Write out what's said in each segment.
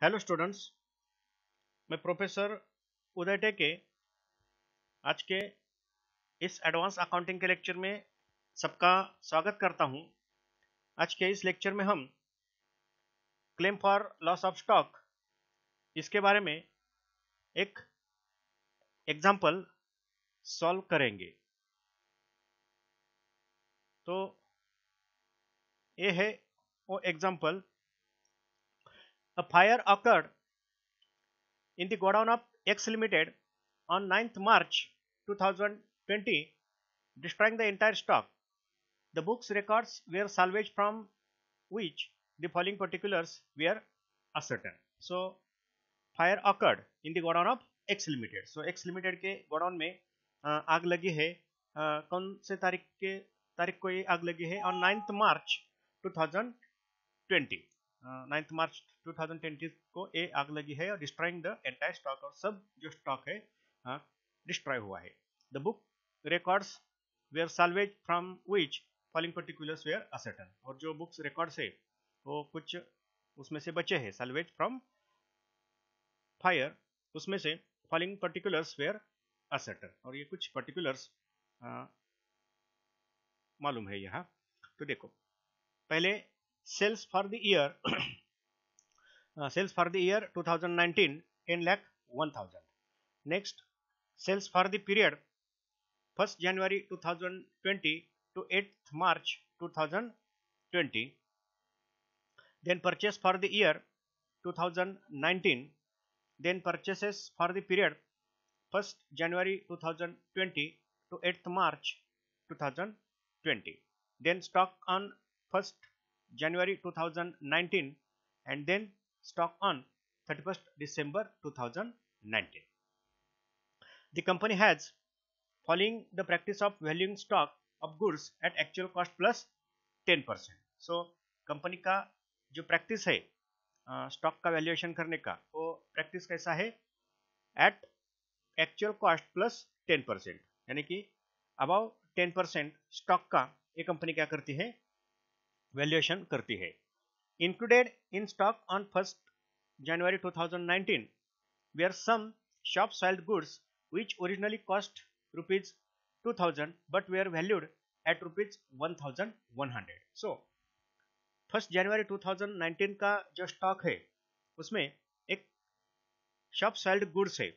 Hello students, मैं professor उदय टेके आज के इस एडवांस अकाउंटिंग के लेक्चर में सबका स्वागत करता हूं। आज के इस लेक्चर में हम claim for loss of stock इसके बारे में एक एग्जाम्पल सॉल्व करेंगे। तो ये है वो example. A fire awkward in the godown of X Limited on 9th March 2020, destroying the entire stock. The book's records were salvaged from which the following particulars were ascertained. So, fire occurred in the godown of X Limited. So, X Limited के godown में आग लगी है। कौन से तारीख को ये आग लगी है? On 9th March 2020। 9th मार्च 2020 को ये आग लगी है और डिस्ट्रॉइंग द एंटायर स्टॉक, और सब जो स्टॉक है डिस्ट्रॉय हुआ है। The book records were salvage from which following particulars were ascertain, और जो बुक्स रिकॉर्ड्स है वो कुछ उसमें से बचे हैं। साल्वेज फ्रॉम फायर, उसमें से फॉलोइंग पर्टिकुलर्स वेयर असर्टेन, और ये कुछ पर्टिकुलर्स मालूम है यहाँ। तो देखो, पहले sales for the year sales for the year 2019 10 lakh 1000. Next, sales for the period 1st January 2020 to 8th March 2020. Then purchase for the year 2019. Then purchases for the period 1st January 2020 to 8th March 2020. Then stock on 1st January 2019, and then stock on 31st December 2019. The company has, following the practice of valuing stock of goods at actual cost plus 10%. So, company का जो practice है stock का valuation करने का, वो practice कैसा है? Eight actual cost plus 10%, यानी कि अबाउ 10% स्टॉक का ये कंपनी क्या करती है? वैल्यूएशन करती है। Included in stock on 1st January 2019 were some shop sold goods which originally cost rupees 2000 but were valued at rupees 1100. So, 1st January 2019 का जो स्टॉक है उसमें एक शॉप सोल्ड गुड्स है।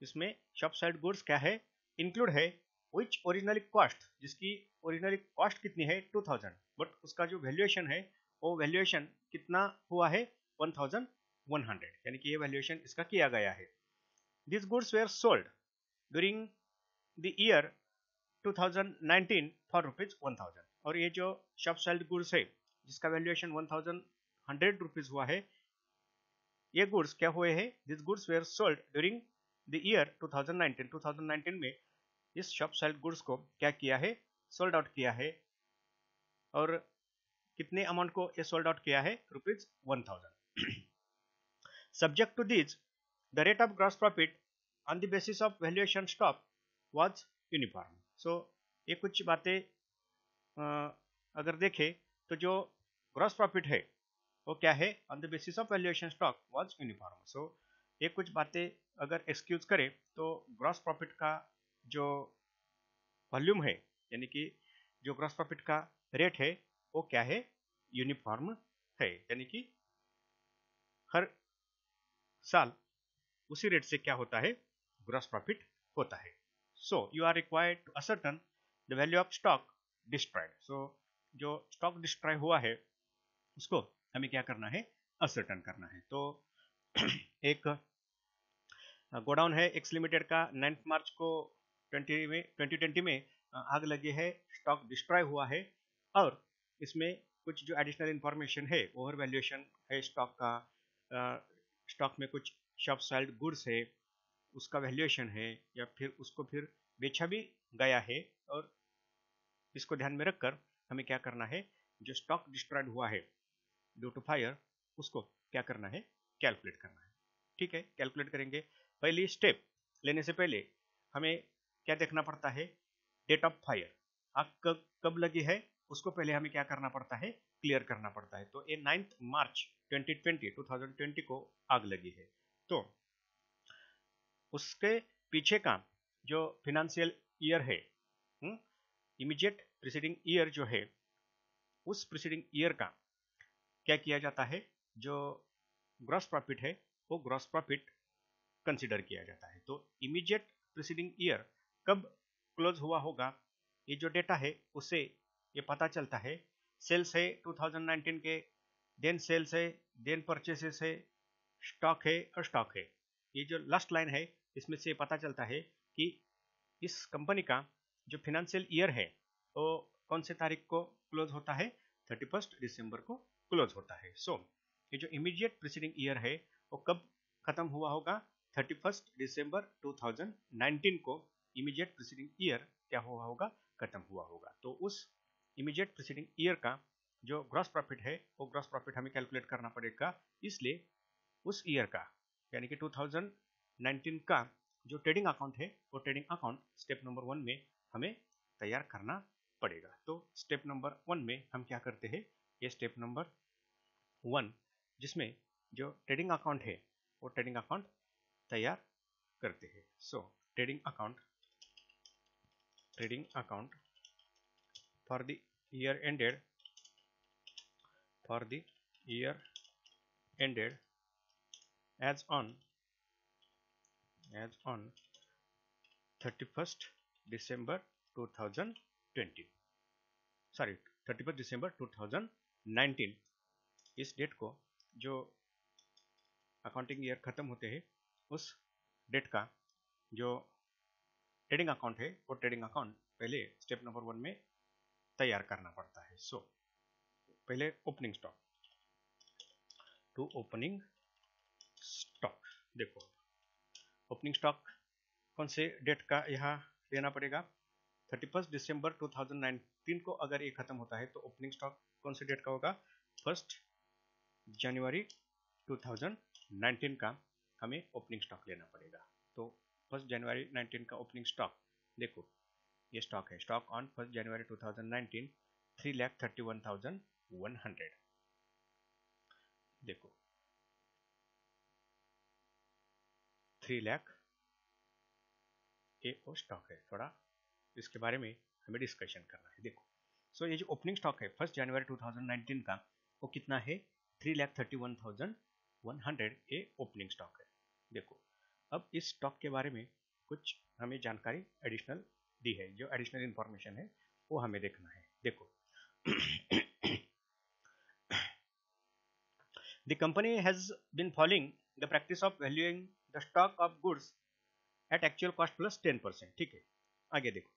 इसमें शॉप सोल्ड गुड्स क्या है? इंक्लूड है which originally cost, जिसकी ओरिजिनली कॉस्ट कितनी है? 2000, बट उसका जो वैल्यूएशन है वो वैल्यूएशन कितना हुआ है? 1100, यानी कि ये वैल्यूएशन इसका किया गया है। This goods were sold during the year 2019 for rupees 1000, और ये जो शॉप सोल्ड गुड्स है जिसका वैल्यूएशन 1100 रुपीज हुआ है, ये गुड्स क्या हुए हैं? This goods were sold during the year 2019 में इस शॉप सोल्ड गुड्स को क्या किया है? सोल्ड आउट किया है। और कितने अमाउंट को ये सोल्ड आउट किया है? Rupees 1000। Subject to this, the rate of gross profit on the basis of valuation stock was uniform. So, ये कुछ बातें अगर देखें तो जो ग्रॉस प्रॉफिट है वो क्या है? On the basis of valuation stock was uniform. So, ये कुछ बातें अगर एक्सक्यूज करें तो ग्रॉस प्रॉफिट का जो वॉल्यूम है, यानी कि जो ग्रॉस प्रॉफिट का रेट है वो क्या है? यूनिफॉर्म है, यानी कि हर साल उसी रेट से क्या होता है? ग्रॉस प्रॉफिट होता है। So, you are required to ascertain the value of stock destroyed. So, जो स्टॉक डिस्ट्रॉय हुआ है उसको हमें क्या करना है? असर्टन करना है। तो एक गोडाउन है एक्स लिमिटेड का, 9 मार्च को 2020 में आग लगी है, स्टॉक डिस्ट्रॉय हुआ है, और इसमें कुछ जो एडिशनल इंफॉर्मेशन है, ओवर वैल्यूएशन है स्टॉक का, स्टॉक में कुछ शॉप सोल्ड गुड्स है उसका वैल्यूएशन है, या फिर उसको फिर बेचा भी गया है, और इसको ध्यान में रखकर हमें क्या करना है? जो स्टॉक डिस्ट्रॉयड हुआ है ड्यू टू फायर, उसको क्या करना है? कैलकुलेट करना है। ठीक है, कैलकुलेट करेंगे। पहली स्टेप लेने से पहले हमें क्या देखना पड़ता है? डेट ऑफ फायर, आग कब लगी है उसको पहले हमें क्या करना पड़ता है? क्लियर करना पड़ता है। तो ये 9 मार्च 2020 को आग लगी है। तो उसके पीछे का जो फिनेंशियल ईयर है, इमीडिएट प्रीसीडिंग ईयर जो है, उस प्रीसीडिंग ईयर का क्या किया जाता है, जो ग्रॉस प्रॉफिट है वो ग्रॉस प्रॉफिट कंसिडर किया जाता है। तो इमीडिएट प्रीसीडिंग ईयर कब क्लोज हुआ होगा, ये जो डेटा है उससे ये पता चलता है। सेल्स है 2019 के, देन सेल्स है, देन परचेसेस है, स्टॉक है और स्टॉक है। ये जो लास्ट लाइन है इसमें से पता चलता है कि इस कंपनी का जो फिनेंशियल ईयर है वो कौन से तारीख को क्लोज होता है, 31 दिसंबर को क्लोज होता है। सो ये जो इमीडिएट प्रीसीडिंग ईयर है वो कब खत्म हुआ होगा, 31 दिसंबर 2019 को इमीडिएट प्रीसीडिंग ईयर क्या हुआ होगा, खत्म हुआ होगा। तो उस इमीडिएट प्रीसीडिंग ईयर का जो ग्रॉस प्रॉफिट है वो ग्रॉस प्रॉफिट हमें कैलकुलेट करना पड़ेगा। इसलिए उस ईयर का यानी कि 2019 का जो ट्रेडिंग अकाउंट है वो ट्रेडिंग अकाउंट स्टेप नंबर 1 में हमें तैयार करना पड़ेगा। तो स्टेप नंबर 1 में हम क्या करते हैं, ये स्टेप नंबर 1 जिसमें जो ट्रेडिंग अकाउंट है वो ट्रेडिंग अकाउंट तैयार करते हैं। सो trading account for the year ended as on 31st December 2020, sorry 31 दिसंबर 2019, इस डेट को जो अकाउंटिंग ईयर खत्म होते हैं उस डेट का जो ट्रेडिंग अकाउंट है वो ट्रेडिंग अकाउंट पहले स्टेप नंबर 1 में तैयार करना पड़ता है। सो पहले opening stock, to opening stock, देखो ओपनिंग स्टॉक कौन से डेट का यहाँ लेना पड़ेगा, 31 दिसंबर 2019 को अगर ये खत्म होता है तो ओपनिंग स्टॉक कौन से डेट का होगा, 1 जनवरी 2019 का हमें ओपनिंग स्टॉक लेना पड़ेगा। तो 1 जनवरी 19 का ओपनिंग स्टॉक, देखो ये स्टॉक है, स्टॉक ऑन 1 जनवरी 2019 3,31,100, देखो 3 लाख ये वो स्टॉक है। थोड़ा इसके बारे में हमें डिस्कशन करना है। देखो सो ये जो ओपनिंग स्टॉक है 1 जनवरी 2019 का वो कितना है, 3,31,100 ये ओपनिंग स्टॉक है। देखो अब इस स्टॉक के बारे में कुछ हमें जानकारी एडिशनल दी है, जो एडिशनल इंफॉर्मेशन है वो हमें देखना है। देखो The company has been following the practice of valuing the stock of goods at actual cost plus 10%, ठीक है। आगे देखो,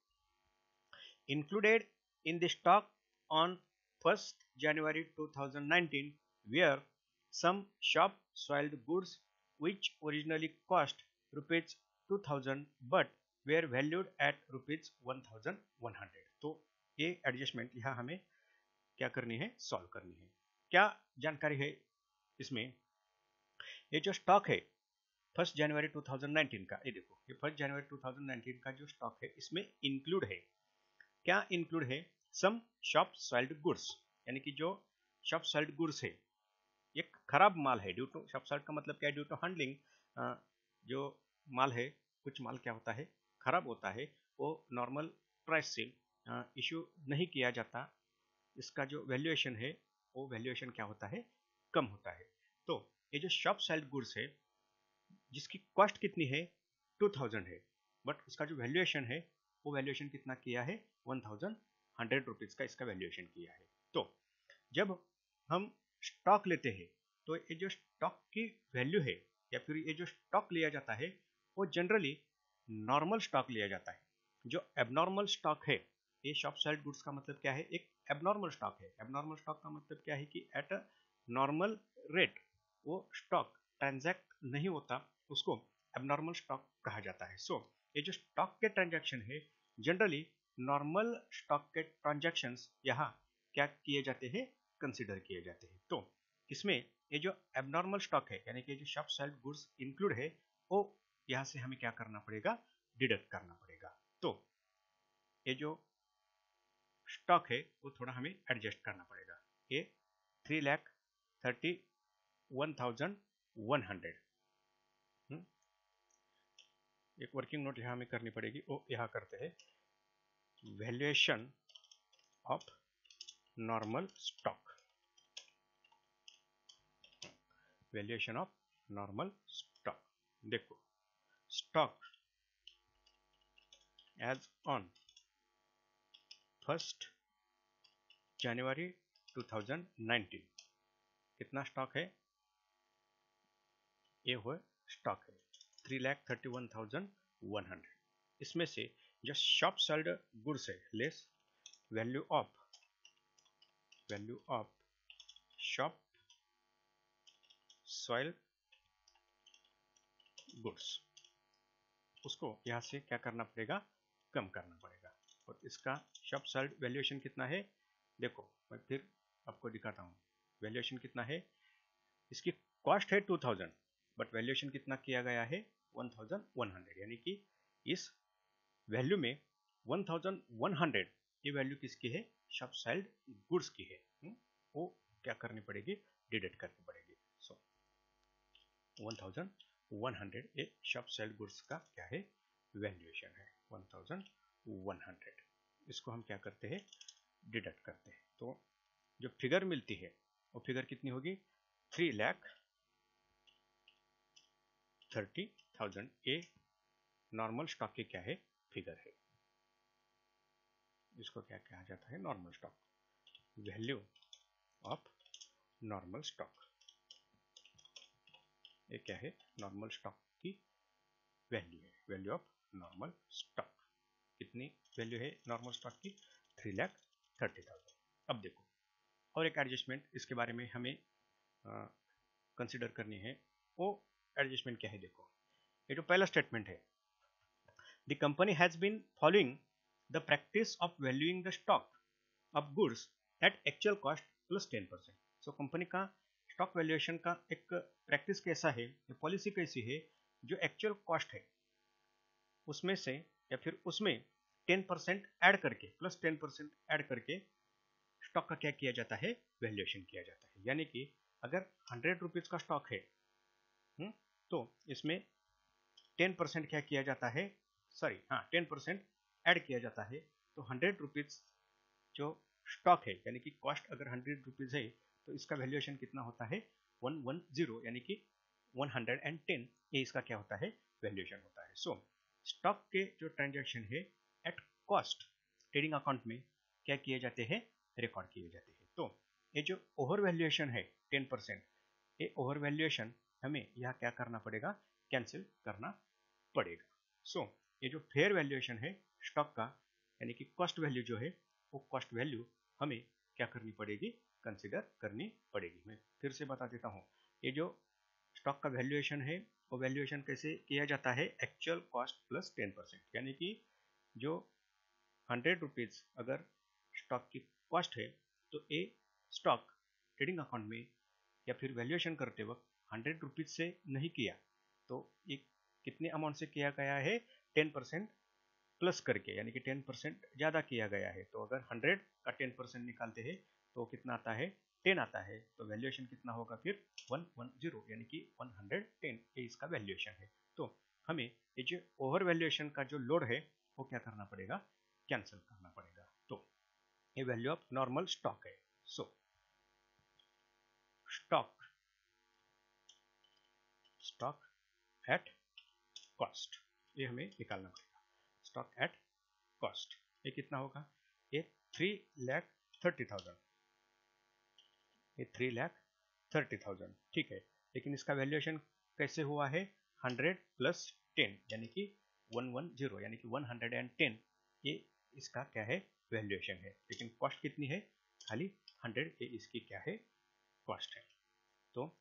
included in the stock on 1st January 2019 were some shop sold goods which originally cost rupees 2000 but were valued at rupees 1100। तो ये adjustment यहाँ हमें क्या करनी है, सॉल्व करनी है। क्या जानकारी है इसमें, ये जो स्टॉक है 1 जनवरी 2019 का, ये देखो ये 1 जनवरी 2019 का जो स्टॉक है इसमें इंक्लूड है, क्या इंक्लूड है, सम शॉप सोल्ड गुड्स, यानी कि जो शॉप सोल्ड गुड्स है ये खराब माल है, ड्यू टू शॉप सोल्ड का मतलब क्या है, ड्यू टू हैंडलिंग, जो माल है कुछ माल क्या होता है खराब होता है, वो नॉर्मल प्राइस से इशू नहीं किया जाता, इसका जो वैल्यूएशन है वो वैल्यूएशन क्या होता है, कम होता है। तो ये जो शॉप सोल्ड गुड्स है जिसकी कॉस्ट कितनी है 2000 है, बट उसका जो वैल्यूएशन है वो वैल्यूएशन कितना किया है, 1100 रुपीज का इसका वैल्यूएशन किया है। तो जब हम स्टॉक लेते हैं तो ये जो स्टॉक की वैल्यू है या फिर ये जो स्टॉक लिया जाता है वो जनरली नॉर्मल स्टॉक लिया जाता है। जो एबनॉर्मल स्टॉक है, ये शॉप सोल्ड गुड्स का मतलब क्या है, एक एबनॉर्मल स्टॉक है। एबनॉर्मल स्टॉक का मतलब क्या है कि एट अ नॉर्मल रेट वो स्टॉक ट्रांजैक्ट नहीं होता, उसको एबनॉर्मल स्टॉक कहा जाता है। सो ये जो स्टॉक के ट्रांजैक्शन है जनरली नॉर्मल स्टॉक के ट्रांजैक्शंस यहाँ क्या किए जाते हैं, कंसिडर किए जाते हैं। तो इसमें ये जो एबनॉर्मल स्टॉक है यानी कि जो शॉप सोल्ड गुड्स इंक्लूड है वो यहाँ से हमें क्या करना पड़ेगा, डिडक्ट करना पड़ेगा। तो ये जो स्टॉक है वो थोड़ा हमें एडजस्ट करना पड़ेगा। ये 3,31,100। एक वर्किंग नोट यहाँ हमें करनी पड़ेगी, वो यहाँ करते हैं valuation of normal stock. Valuation of normal stock. देखो, स्टॉक एज ऑन 1 जनवरी 2019 कितना स्टॉक है? ये हुआ स्टॉक है 3,31,100। इसमें से जो शॉप सेल्ड गुड्स है less value of shop sold goods, उसको यहाँ से क्या करना पड़ेगा? कम करना पड़ेगा। और इसका शॉप सेल्ड वैल्यूएशन कितना है? देखो मैं फिर आपको दिखाता हूँ। वैल्यूएशन कितना है? इसकी कॉस्ट है 2000, बट वैल्यूएशन कितना किया गया है? 1100। यानी कि इस वैल्यू में 1100 ये वैल्यू किसकी है? शॉप सेल्ड गुड्स की है। वो क्या करनी पड़ेगी? डिडक्ट करनी पड़ेगी। सो 1100 ये शॉप सेल्ड गुड्स का क्या है? वैल्यूएशन है 1100। इसको हम क्या करते हैं? डिडक्ट करते हैं। तो जो फिगर मिलती है वो फिगर कितनी होगी? 3,30,000। ये नॉर्मल स्टॉक की क्या है? फिगर है। इसको क्या कहा जाता है? Normal stock. Value of normal stock, ये क्या है? नॉर्मल स्टॉक की वैल्यू है। वैल्यू ऑफ नॉर्मल स्टॉक कितनी वैल्यू है नॉर्मल स्टॉक की? 3,30,000। अब देखो और एक एडजस्टमेंट इसके बारे में हमें कंसिडर करनी है। वो एडजस्टमेंट क्या है? देखो, ये जो पहला स्टेटमेंट है, the company has been following the practice of valuing the stock of goods at actual cost plus 10%। So company का स्टॉक वैल्यूएशन का एक प्रैक्टिस कैसा है, पॉलिसी कैसी है? जो एक्चुअल कॉस्ट है उसमें से या फिर उसमें 10% ऐड करके, प्लस 10% ऐड करके स्टॉक का क्या किया जाता है? वैल्यूएशन किया जाता है। यानी कि अगर 100 रुपीज का स्टॉक है, तो इसमें 10% क्या किया जाता है? 10% ऐड किया जाता है। तो 100 रुपीज जो स्टॉक है, यानी कि कॉस्ट अगर 100 रुपीज है तो इसका वैल्यूएशन कितना होता है? 110, यानी कि 110 ये इसका क्या होता है? वैल्यूएशन होता है। सो स्टॉक के जो ट्रांजैक्शन है एट कॉस्ट ट्रेडिंग अकाउंट में क्या किए जाते हैं? रिकॉर्ड किए जाते हैं। तो ये जो ओवर वैल्यूएशन है 10%, ये ओवर वैल्यूएशन हमें यहाँ क्या करना पड़ेगा? कैंसिल करना पड़ेगा। सो ये जो फेयर वैल्यूएशन है स्टॉक का, यानी कि कॉस्ट वैल्यू जो है, वो कॉस्ट वैल्यू हमें क्या करनी पड़ेगी? कंसिडर करनी पड़ेगी। मैं फिर से बता देता हूँ, ये जो स्टॉक का वैल्यूएशन है वो वैल्यूएशन कैसे किया जाता है? Actual cost plus 10%। यानी कि जो 100 रुपीज अगर स्टॉक की कॉस्ट है तो ये स्टॉक ट्रेडिंग अकाउंट में या फिर वैल्यूएशन करते वक्त 100 रुपीज से नहीं किया, तो ये कितने अमाउंट से किया गया है? 10% प्लस करके, यानी कि 10% ज़्यादा किया गया है। तो अगर 100 का 10% निकालते हैं तो कितना आता है? 10 आता है। तो वैल्यूएशन कितना होगा फिर? 110, यानी कि 110 ये इसका वैल्यूएशन है। तो हमें ये जो ओवर वैल्यूएशन का जो लोड है वो क्या करना पड़ेगा? कैंसिल करना पड़ेगा। तो ये वैल्यू ऑफ नॉर्मल स्टॉक है। सो स्टॉक एट कॉस्ट, ये हमें निकालना पड़ेगा। स्टॉक एट कॉस्ट ये कितना होगा? ये 3,30,000। ये 3,30,000, ठीक है। लेकिन इसका वैल्यूएशन कैसे हुआ है? 100 प्लस 10, यानी कि 110, यानी कि 110 ये इसका क्या है? वैल्यूएशन है। लेकिन कॉस्ट कितनी है? खाली 100 ये इसकी क्या है? कॉस्ट है। तो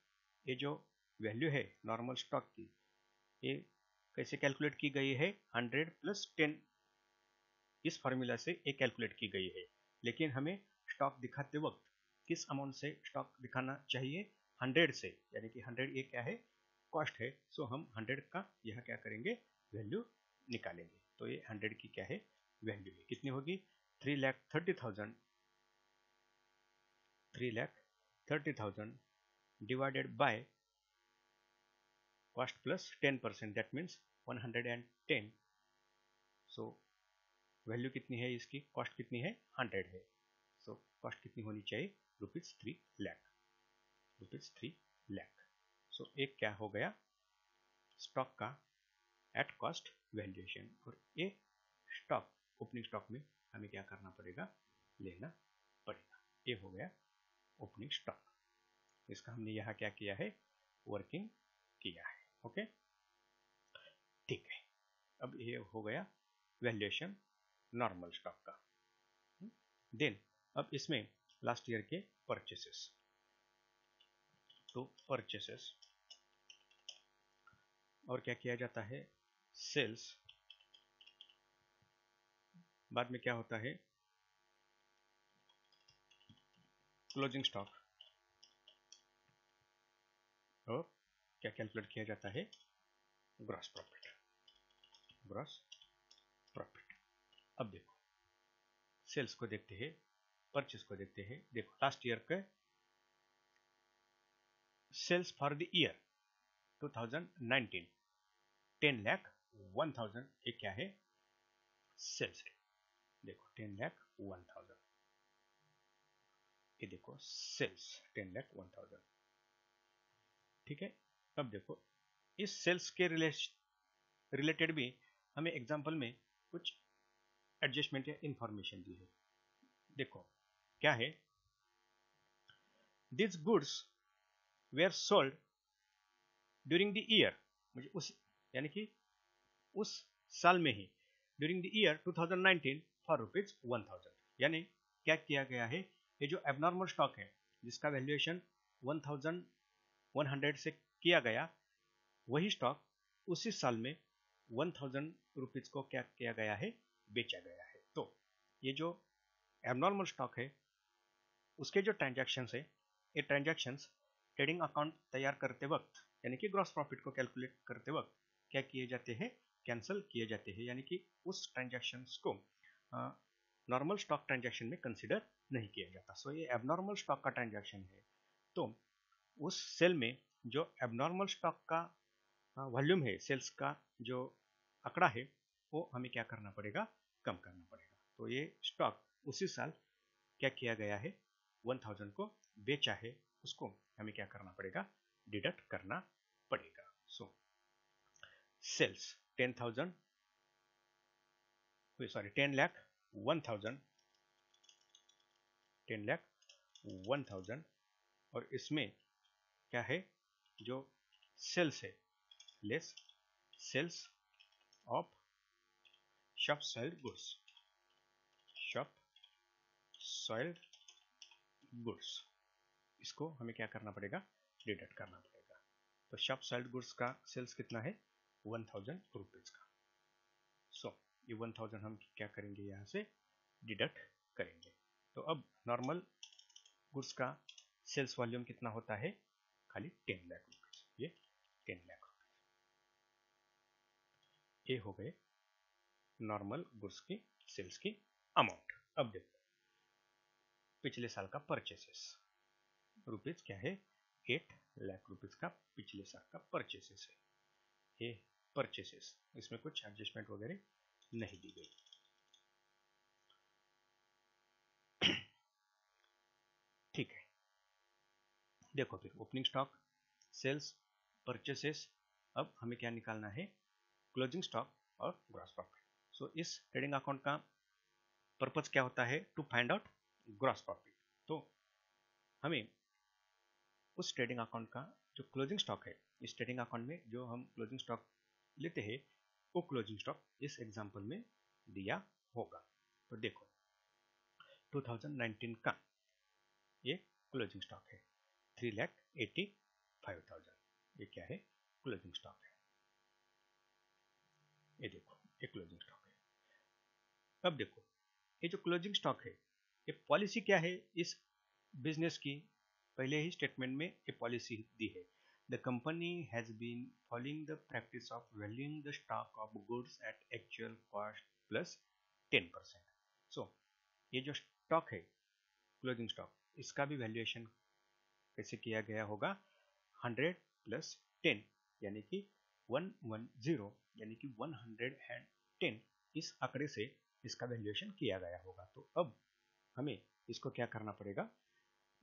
ये जो वैल्यू है नॉर्मल स्टॉक की, ये कैसे कैलकुलेट की गई है? 100 प्लस 10 इस फॉर्मूला से ये कैलकुलेट की गई है। लेकिन हमें स्टॉक दिखाते वक्त किस अमाउंट से स्टॉक दिखाना चाहिए? 100 से, यानी कि 100 ये क्या है? कॉस्ट है। सो हम 100 का यहाँ क्या करेंगे? वैल्यू निकालेंगे। तो ये 100 की क्या है? वैल्यू है। कितनी होगी? 3,30,000 3,30,000 divided by cost plus 10%, that means 110. So value कितनी है इसकी, कॉस्ट कितनी है, 100 है. सो कॉस्ट कितनी होनी चाहिए, ₹3 लाख, ₹3 लाख. सो एक क्या हो गया, स्टॉक का एट कॉस्ट वैल्यूएशन. और ये स्टॉक ओपनिंग स्टॉक में हमें क्या करना पड़ेगा, लेना पड़ेगा. ये हो गया ओपनिंग स्टॉक. इसका हमने यहाँ क्या किया है, वर्किंग किया है. ओके, ठीक है. अब ये हो गया वैल्यूएशन नॉर्मल स्टॉक का. देन अब इसमें लास्ट ईयर के परचेसेस. तो परचेसेस और क्या किया जाता है, सेल्स, बाद में क्या होता है, क्लोजिंग स्टॉक, और क्या कैलकुलेट किया जाता है, ग्रॉस प्रॉफिट. Gross profit. अब देखो सेल्स को देखते हैं, परचेस को देखते हैं. देखो लास्ट ईयर के सेल्स फॉर द ईयर 2019 10,01,000. ये क्या है, सेल्स है. देखो 10,01,000. ये देखो सेल्स 10,01,000. ठीक है. अब देखो इस सेल्स के रिलेटेड भी हमें एग्जांपल में कुछ एडजस्टमेंट या इंफॉर्मेशन दी है. देखो क्या है, this goods were sold during the year, मुझे उस यानी कि उस साल में ही, ड्यूरिंग द ईयर 2019 फॉर ₹1,000. यानी क्या किया गया है, ये जो एबनॉर्मल स्टॉक है जिसका वैल्यूएशन 1,100 से किया गया, वही स्टॉक उसी साल में 1,000 रुपीज को क्या किया गया है, बेचा गया है. तो ये जो एबनॉर्मल स्टॉक है उसके जो ट्रांजैक्शंस है, ये ट्रांजैक्शंस ट्रेडिंग अकाउंट तैयार करते वक्त यानी कि ग्रॉस प्रॉफिट को कैलकुलेट करते वक्त क्या किए जाते हैं, कैंसिल किए जाते हैं. यानी कि उस ट्रांजैक्शंस को नॉर्मल स्टॉक ट्रांजैक्शन में कंसिडर नहीं किया जाता. सो ये एबनॉर्मल स्टॉक का ट्रांजैक्शन है. तो उस सेल में जो एबनॉर्मल स्टॉक का वॉल्यूम है, सेल्स का जो आंकड़ा है, वो हमें क्या करना पड़ेगा, कम करना पड़ेगा. तो ये स्टॉक उसी साल क्या किया गया है, 1,000 को बेचा है, उसको हमें क्या करना पड़ेगा, डिडक्ट करना पड़ेगा. So sales 10,000 sorry 10,01,000 10,01,000. और इसमें क्या है, जो सेल्स है, less sales of shop sold goods. Shop sold goods, इसको हमें क्या करना पड़ेगा, डिडक्ट करना पड़ेगा. तो शॉप सोल्ड गुड्स का सेल्स कितना है, 1,000 रुपीज का. सो ये 1,000 हम क्या करेंगे, यहाँ से डिडक्ट करेंगे. तो अब नॉर्मल गुड्स का सेल्स वॉल्यूम कितना होता है, खाली 10 लाख रुपीज. ये 10 लाख रुपीज. ये हो गए नॉर्मल गुड्स की सेल्स की अमाउंट. अब देखो पिछले साल का परचेसेस रुपीज क्या है, 8 लाख रुपीज का पिछले साल का परचेसेस है. ये परचेसेस, इसमें कुछ एडजस्टमेंट वगैरह नहीं दी गई. ठीक है. देखो फिर ओपनिंग स्टॉक, सेल्स, परचेसेस. अब हमें क्या निकालना है, क्लोजिंग स्टॉक और ग्रॉस प्रॉफिट. सो इस ट्रेडिंग अकाउंट का पर्पज क्या होता है, to find out gross profit. तो हमें उस ट्रेडिंग अकाउंट का जो क्लोजिंग स्टॉक है, इस ट्रेडिंग अकाउंट में जो हम क्लोजिंग स्टॉक लेते हैं, वो क्लोजिंग स्टॉक इस एग्जांपल में दिया होगा. तो देखो 2019 का ये क्लोजिंग स्टॉक है 3,85,000. ये क्या है, क्लोजिंग स्टॉक है. ये देखो ये क्लोजिंग स्टॉक है. अब देखो ये जो क्लोजिंग स्टॉक है, ये पॉलिसी क्या है इस बिजनेस की, पहले ही स्टेटमेंट में ये पॉलिसी दी है. The company has been following the practice of valuing the stock of goods at actual cost plus 10%. So ये जो स्टॉक है क्लोजिंग स्टॉक, इसका भी वैल्यूएशन कैसे किया गया होगा, 100 + 10 यानी कि 110 यानी कि 110 इस आंकड़े से इसका वैल्यूएशन किया गया होगा। तो अब हमें इसको क्या करना पड़ेगा,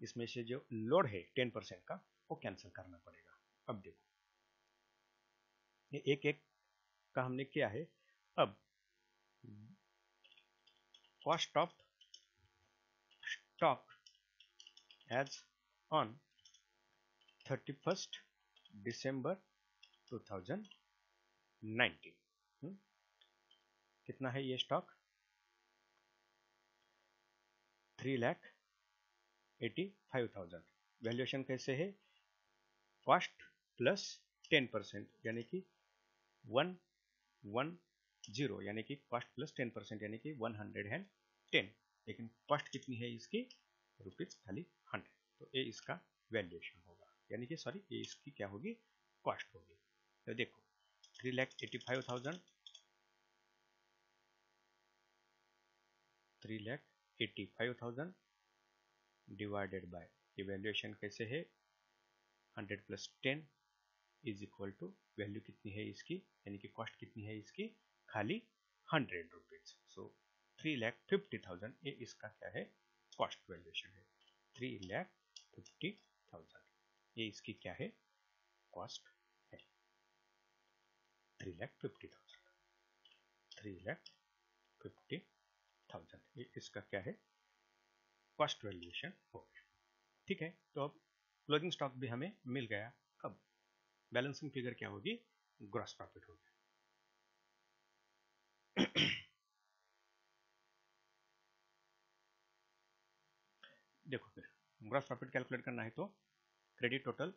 इसमें से जो लोड है 10% का वो कैंसिल करना पड़ेगा। अब देखो ये एक एक का हमने किया है। अब cost of stock as on 31st December 2019, कितना है ये स्टॉक, 3,85,000। वैल्यूएशन कैसे है, कॉस्ट प्लस 10% यानी कि 110 यानी कि कॉस्ट प्लस 10% यानी कि 110, लेकिन कॉस्ट कितनी है इसकी, रुपीज खाली 100। तो ये इसका वैल्यूएशन होगा, यानी कि सॉरी ये इसकी क्या होगी, कॉस्ट होगी। तो देखो 3,85,000 डिवाइडेड बाय, ये वैल्यूएशन कैसे है, 100 + 10 इज इक्वल टू वैल्यू कितनी है इसकी, यानी कि कॉस्ट कितनी है इसकी, खाली 100 रुपीज। सो 3,50,000 ये इसका क्या है, कॉस्ट वैल्यूएशन है। 3,50,000 ये इसकी क्या है, कॉस्ट है। 3,50,000 ये इसका क्या है, कॉस्ट वैल्यूएशन हो गया। ठीक है, तो अब क्लोजिंग स्टॉक भी हमें मिल गया। अब बैलेंसिंग फिगर क्या होगी, ग्रॉस प्रॉफिट होगी। देखो फिर ग्रॉस प्रॉफिट कैलकुलेट करना है तो क्रेडिट टोटल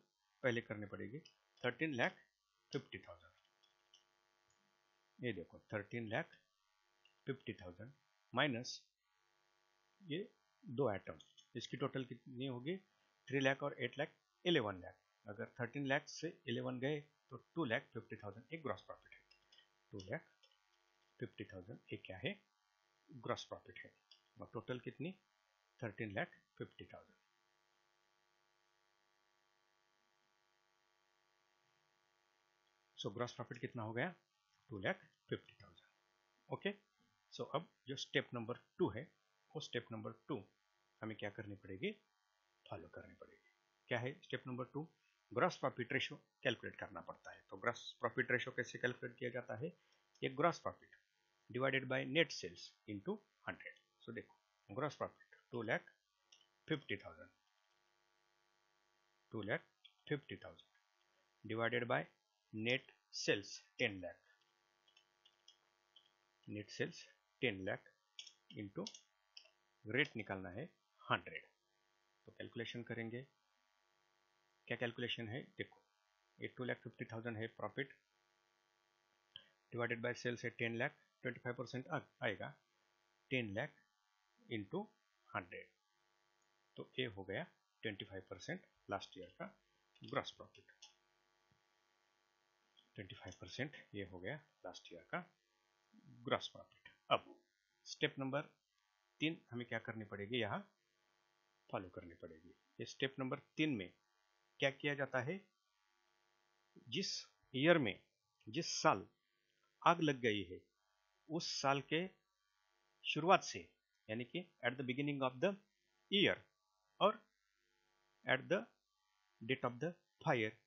पहले करनी पड़ेगी, 13,50,000। ये देखो 13,50,000 माइनस ये दो आइटम, इसकी टोटल कितनी होगी, 3 लाख और 8 लाख, 11 लाख। अगर 13 लाख से 11 गए तो 2,50,000 एक ग्रॉस प्रॉफिट है। 2,50,000 एक क्या है, ग्रॉस प्रॉफिट है। और टोटल कितनी, 13,50,000। सो ग्रॉस प्रॉफिट कितना हो गया, 2,50,000। ओके, सो अब जो स्टेप नंबर 2 है वो स्टेप नंबर 2 हमें क्या करनी पड़ेगी, फॉलो करनी पड़ेगी। क्या है step number 2, gross profit ratio calculate करना पड़ता है। तो ग्रॉस प्रॉफिट रेशो कैसे कैलकुलेट किया जाता है, ये gross profit divided by net sales into 100। So देखो gross profit 2,50,000 divided by net sales 10 lakh, net sales 10 lakh into rate निकालना है 100। तो कैलकुलेशन करेंगे, क्या कैलकुलेशन है, देखो ये 2,50,000 है प्रॉफिट, डिवाइडेड बाय सेल्स है 10 लाख, 25% आएगा, 10 लाख इंटू 100। तो ये हो गया 25% लास्ट ईयर का ग्रॉस प्रॉफिट। 25% ये हो गया लास्ट ईयर का ग्रॉस प्रॉफिट। अब स्टेप नंबर 3 हमें क्या करनी पड़ेगी, यहाँ फॉलो करनी पड़ेगी। ये स्टेप नंबर 3 में क्या किया जाता है, जिस ईयर में, जिस साल आग लग गई है उस साल के शुरुआत से, यानी कि at the beginning of the year और at the date of the fire,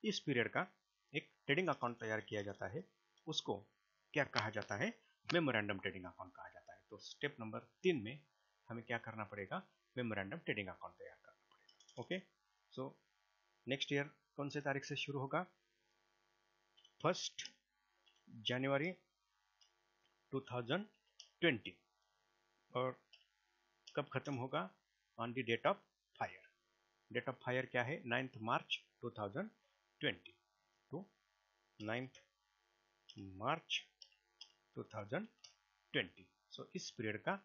इस पीरियड का एक ट्रेडिंग अकाउंट तैयार किया जाता है। उसको क्या कहा जाता है, मेमोरेंडम ट्रेडिंग अकाउंट कहा जाता है। तो स्टेप नंबर 3 में हमें क्या करना पड़ेगा, मेमोरेंडम ट्रेडिंग अकाउंट तैयार करना पड़ेगा। ओके, सो नेक्स्ट ईयर कौन से तारीख से शुरू होगा, 1 जनवरी 2020 और कब खत्म होगा, on the date of fire. Date of fire क्या है, 9 मार्च 2020 टू 9 मार्च 2020। सो इस पीरियड का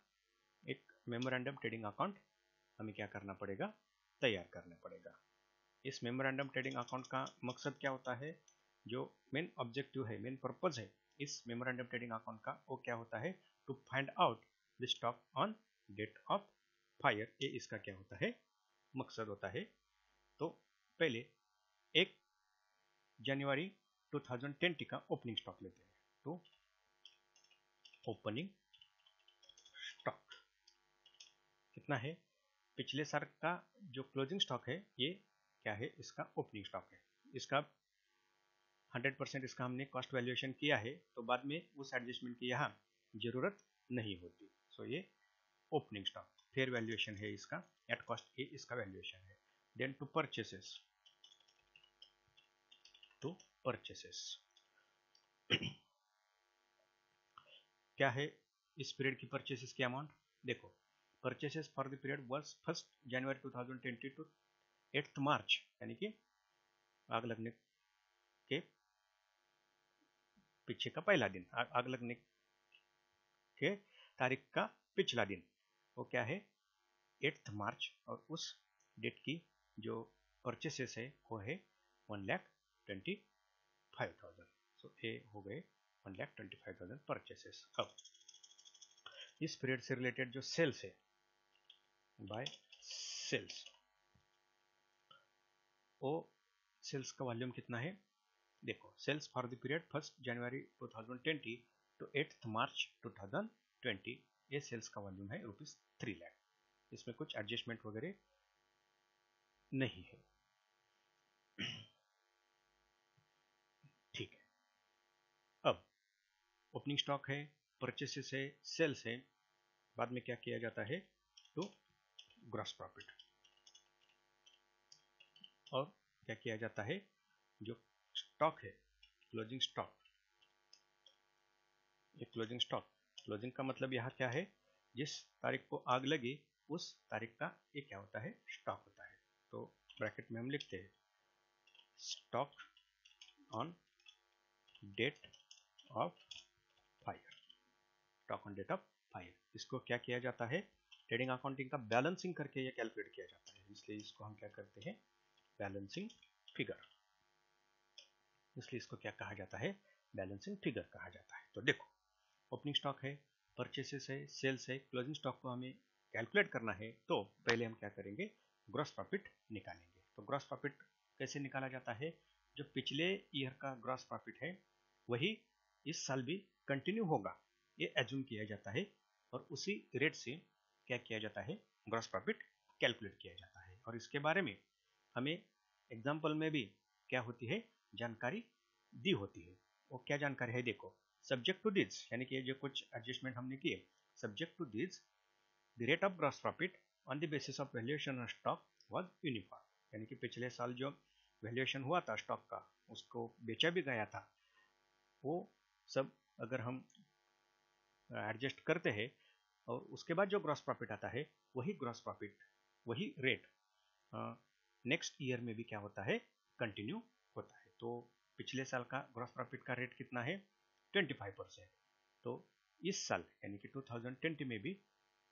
एक मेमोरेंडम ट्रेडिंग अकाउंट हमें क्या करना पड़ेगा, तैयार करना पड़ेगा। इस मेमोरेंडम ट्रेडिंग अकाउंट का मकसद क्या होता है, जो मेन ऑब्जेक्टिव है, मेन पर्पज है इस मेमोरेंडम ट्रेडिंग अकाउंट का, वो क्या होता है, to find out the stock on date of fire. ये इसका क्या होता है, मकसद होता है। तो पहले 1 जनवरी 2020 का ओपनिंग स्टॉक लेते हैं। तो ओपनिंग स्टॉक कितना है? पिछले साल का जो क्लोजिंग स्टॉक है ये क्या है? इसका ओपनिंग स्टॉक है। इसका 100% इसका हमने कॉस्ट वैल्यूएशन किया है, तो बाद में उस एडजस्टमेंट की यहाँ जरूरत नहीं होती। सो ये ओपनिंग स्टॉक फेयर वैल्यूएशन है इसका, एट कॉस्ट ए इसका वैल्यूएशन है। देन टू परचेसेस, क्या है इस पीरियड की परचेसेस की अमाउंट? देखो, purchases for the period was 1 January 2020 to 8 March, यानी कि आग लगने के पीछे का पहला दिन, आग लगने के तारीख का पिछला दिन, वो क्या है? 8 मार्च, और उस डेट की जो परचेसेस है वो है 1,25,000। सो ये हो गए 1,25,000 परचेसेस। अब इस पीरियड से रिलेटेड जो सेल्स है, बाय सेल्स, वो सेल्स का वॉल्यूम कितना है? देखो, sales for the period 1 January 2020 to 8 March 2020, ये सेल्स का वॉल्यूम है ₹3 लाख। इसमें कुछ एडजस्टमेंट वगैरह नहीं है। ठीक है, अब ओपनिंग स्टॉक है, परचेसेस है, सेल्स है, बाद में क्या किया जाता है? टू ग्रॉस प्रॉफिट, और क्या किया जाता है? जो स्टॉक है, क्लोजिंग स्टॉक, ये क्लोजिंग स्टॉक, क्लोजिंग का मतलब यहाँ क्या है? जिस तारीख को आग लगी उस तारीख का ये क्या होता है? स्टॉक होता है। तो ब्रैकेट में हम लिखते हैं stock on date of fire, stock on date of fire. इसको क्या किया जाता है? ट्रेडिंग अकाउंटिंग का बैलेंसिंग करके ये कैलकुलेट किया जाता है, इसलिए इसको हम क्या करते हैं? Balancing figure. इसलिए इसको क्या कहा जाता है? बैलेंसिंग फिगर कहा जाता है। तो देखो, ओपनिंग स्टॉक है, परचेसेस है, सेल्स है, क्लोजिंग स्टॉक को हमें कैलकुलेट करना है। तो पहले हम क्या करेंगे? ग्रॉस प्रॉफिट निकालेंगे। तो ग्रॉस प्रॉफिट कैसे निकाला जाता है? जो पिछले ईयर का ग्रॉस प्रॉफिट है वही इस साल भी कंटिन्यू होगा, ये एज्यूम किया जाता है, और उसी रेट से क्या किया जाता है? ग्रॉस प्रॉफिट कैलकुलेट किया जाता है। और इसके बारे में हमें एग्जाम्पल में भी क्या होती है? जानकारी दी होती है। वो क्या जानकारी है? देखो, सब्जेक्ट टू दिस, यानी कि जो कुछ एडजस्टमेंट हमने किए, subject to this the rate of gross profit on the basis of valuation of stock was uniform, यानी कि पिछले साल जो वैल्यूएशन हुआ था स्टॉक का, उसको बेचा भी गया था, वो सब अगर हम एडजस्ट करते हैं और उसके बाद जो ग्रॉस प्रॉफिट आता है वही ग्रॉस प्रॉफिट, वही रेट नेक्स्ट ईयर में भी क्या होता है? कंटिन्यू होता है। तो पिछले साल का ग्रॉस प्रॉफिट का रेट कितना है? 25%। तो इस साल यानी कि 2020 में भी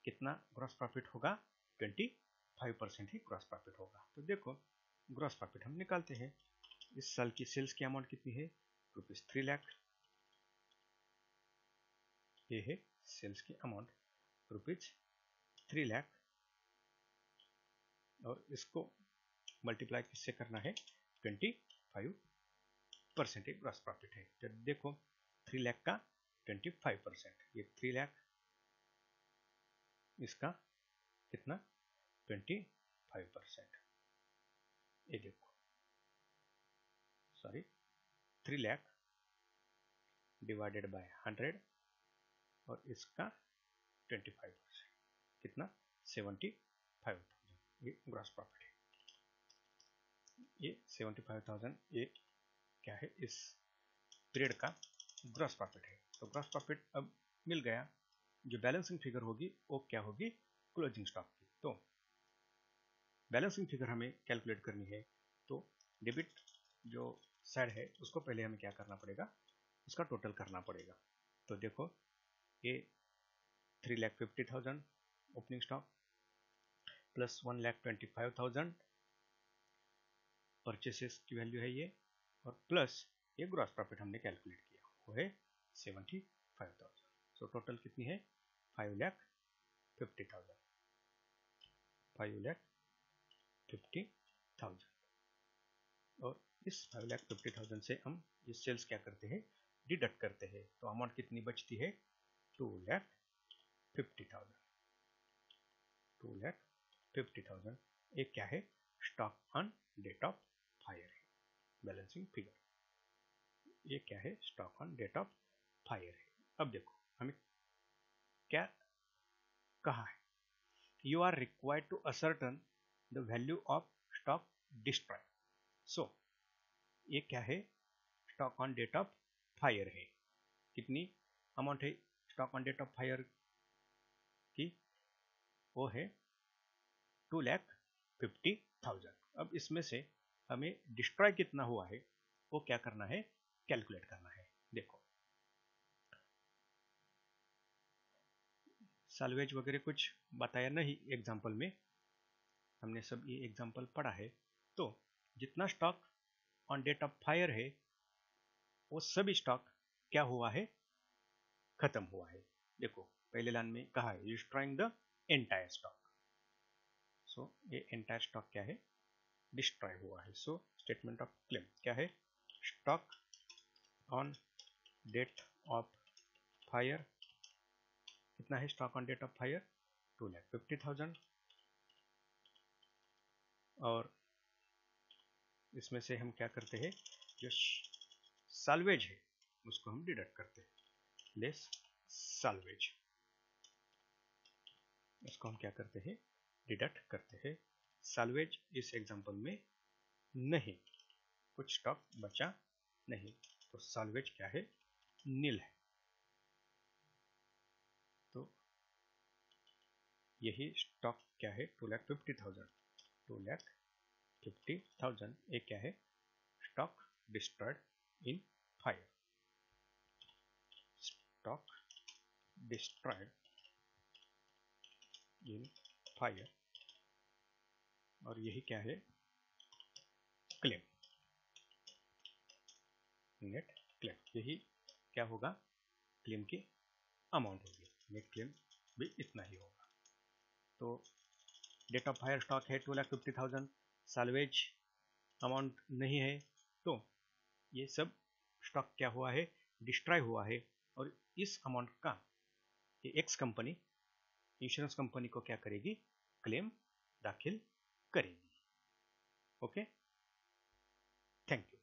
कितना ग्रॉस प्रॉफिट होगा? 25% ही ग्रॉस प्रॉफिट होगा। तो देखो, ग्रॉस प्रॉफिट हम निकालते हैं। इस साल की सेल्स की अमाउंट कितनी है? ₹3 लाख। ये है सेल्स की अमाउंट, ₹3 लाख, और इसको मल्टीप्लाई किससे करना है? 25% ग्रॉस प्रॉफिट है। तो देखो, 3 लाख का 25%, ये 3 लाख, इसका कितना? 25%। ये देखो, सॉरी, 3 लाख डिवाइडेड बाय 100, और इसका 25%, कितना? 75,000, ये ग्रॉस प्रॉफिट है। ये 75,000 ये क्या है? इस पीरियड का ग्रॉस प्रॉफिट है। तो ग्रॉस प्रॉफिट अब मिल गया। जो बैलेंसिंग फिगर होगी वो क्या होगी? क्लोजिंग स्टॉक की। तो बैलेंसिंग फिगर हमें कैलकुलेट करनी है, तो डेबिट जो साइड है उसको पहले हमें क्या करना पड़ेगा? उसका टोटल करना पड़ेगा। तो देखो, ये 3,50,000 ओपनिंग स्टॉक प्लस 1,25,000 परचेसेस की वैल्यू है ये, और प्लस ये ग्रॉस प्रॉफिट हमने कैलकुलेट किया वो है 75,000। सो टोटल कितनी है? 5,50,000। 5,50,000 50,000 और इस 5,50,000 से हम ये सेल्स क्या करते हैं, डिडक्ट करते हैं। तो अमाउंट कितनी बचती है, 2,50,000। 2,50,000 एक क्या है, stock on date of fire है, बैलेंसिंग फिगर। ये क्या है, stock on date of fire है। अब देखो हमें क्या कहा है, you are required to ascertain the value of stock destroy. So ये क्या है, stock on date of fire है। कितनी अमाउंट है stock on date of fire की, वो है 2,50,000। अब इसमें से हमें डिस्ट्रॉय कितना हुआ है वो क्या करना है, कैलकुलेट करना है। देखो साल्वेज वगैरह कुछ बताया नहीं एग्जाम्पल में, हमने सब ये एग्जाम्पल पढ़ा है। तो जितना stock on date of fire है वो सभी स्टॉक क्या हुआ है, खत्म हुआ है। देखो पहले लाइन में कहा है डिस्ट्रॉइंग द एंटायर स्टॉक। सो ये एंटायर स्टॉक क्या है, डिस्ट्रॉय हुआ है। सो स्टेटमेंट ऑफ क्लेम क्या है, stock on date of fire कितना है, stock on date of fire 2,50,000 और इसमें से हम क्या करते हैं, जो साल्वेज है उसको हम डिडक्ट करते हैं, लेस साल्वेज, इसको हम क्या करते हैं, डिडक्ट करते हैं। साल्वेज इस एग्जांपल में नहीं, कुछ स्टॉक बचा नहीं, तो साल्वेज क्या है, नील है। तो यही स्टॉक क्या है, 2,50,000। 2,50,000 एक क्या है, stock destroyed in fire, stock destroyed in fire. और यही क्या है, क्लेम, नेट क्लेम। यही क्या होगा, क्लेम की अमाउंट होगी, नेट क्लेम भी इतना ही होगा। तो डेट ऑफ फायर स्टॉक है 2,50,000, साल्वेज अमाउंट नहीं है, तो ये सब स्टॉक क्या हुआ है, डिस्ट्रॉय हुआ है। और इस अमाउंट का ये एक्स कंपनी इंश्योरेंस कंपनी को क्या करेगी, क्लेम दाखिल करेगी। Okay, thank you.